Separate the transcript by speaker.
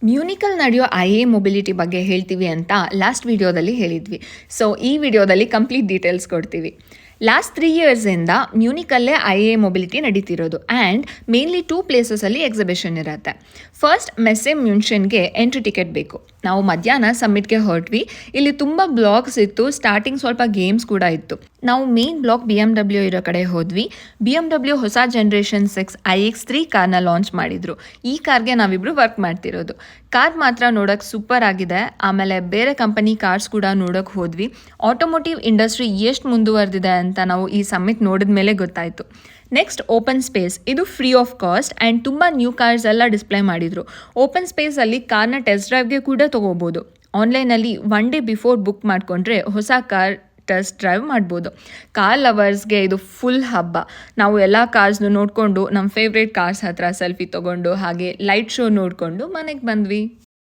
Speaker 1: ಮ್ಯೂನಿಕಲ್ಲಿ ನಡೆಯೋ ಮೊಬಿಲಿಟಿ ಬಗ್ಗೆ ಹೇಳ್ತೀವಿ ಅಂತ ಲಾಸ್ಟ್ ವಿಡಿಯೋದಲ್ಲಿ ಹೇಳಿದ್ವಿ. ಸೊ ಈ ವಿಡಿಯೋದಲ್ಲಿ ಕಂಪ್ಲೀಟ್ ಡೀಟೇಲ್ಸ್ ಕೊಡ್ತೀವಿ. ಲಾಸ್ಟ್ 3 ಇಯರ್ಸಿಂದ ಮ್ಯೂನಿಕಲ್ಲೇ ಮೊಬಿಲಿಟಿ ನಡೀತಿರೋದು ಆ್ಯಂಡ್ ಮೇನ್ಲಿ 2 ಪ್ಲೇಸಸಲ್ಲಿ ಎಕ್ಸಿಬಿಷನ್ ಇರುತ್ತೆ. ಫಸ್ಟ್ ಮೆಸ್ಸೆ ಮ್ಯೂನ್ಷನ್ಗೆ ಎಂಟ್ರಿ ಟಿಕೆಟ್ ಬೇಕು. ನಾವು ಮಧ್ಯಾಹ್ನ ಸಮ್ಮಿಟ್ಗೆ ಹೊರಟ್ವಿ. ಇಲ್ಲಿ ತುಂಬ ಬ್ಲಾಗ್ಸ್ ಇತ್ತು, ಸ್ಟಾರ್ಟಿಂಗ್ ಸ್ವಲ್ಪ ಗೇಮ್ಸ್ ಕೂಡ ಇತ್ತು. ನಾವು ಮೇನ್ ಬ್ಲಾಕ್ BMW ಇರೋ ಕಡೆ ಹೋದ್ವಿ. BMW ಹೊಸ ಜನರೇಷನ್ 6 iX3 ಕಾರ್ನ ಲಾಂಚ್ ಮಾಡಿದ್ರು. ಈ ಕಾರ್ಗೆ ನಾವಿಬ್ರು ವರ್ಕ್ ಮಾಡ್ತಿರೋದು. ಕಾರ್ ಮಾತ್ರ ನೋಡೋಕೆ ಸೂಪರ್ ಆಗಿದೆ. ಆಮೇಲೆ ಬೇರೆ ಕಂಪನಿ ಕಾರ್ಸ್ ಕೂಡ ನೋಡೋಕೆ ಹೋದ್ವಿ. ಆಟೋಮೋಟಿವ್ ಇಂಡಸ್ಟ್ರಿ ಎಷ್ಟು ಮುಂದುವರೆದಿದೆ ಅಂತ ನಾವು ಈ ಸಮ್ಮಿಟ್ ನೋಡಿದ ಮೇಲೆ ಗೊತ್ತಾಯಿತು. Next open space. ಇದು ಫ್ರೀ ಆಫ್ ಕಾಸ್ಟ್ ಆ್ಯಂಡ್ ತುಂಬ ನ್ಯೂ ಕಾರ್ಸ್ ಎಲ್ಲ ಡಿಸ್ಪ್ಲೇ ಮಾಡಿದರು. ಓಪನ್ ಸ್ಪೇಸಲ್ಲಿ ಕಾರ್ನ ಟೆಸ್ಟ್ ಡ್ರೈವ್ಗೆ ಕೂಡ ತೊಗೋಬೋದು. ಆನ್ಲೈನಲ್ಲಿ 1 ಡೇ ಬಿಫೋರ್ ಬುಕ್ ಮಾಡಿಕೊಂಡ್ರೆ ಹೊಸ ಕಾರ್ ಟೆಸ್ಟ್ ಡ್ರೈವ್ ಮಾಡ್ಬೋದು. ಕಾರ್ ಲವರ್ಸ್ಗೆ ಇದು ಫುಲ್ ಹಬ್ಬ. ನಾವು ಎಲ್ಲ ಕಾರ್ಸ್ನು ನೋಡಿಕೊಂಡು ನಮ್ಮ ಫೇವ್ರೇಟ್ ಕಾರ್ಸ್ ಹತ್ರ ಸೆಲ್ಫಿ ತೊಗೊಂಡು ಹಾಗೆ ಲೈಟ್ ಶೋ ನೋಡಿಕೊಂಡು ಮನೆಗೆ ಬಂದ್ವಿ.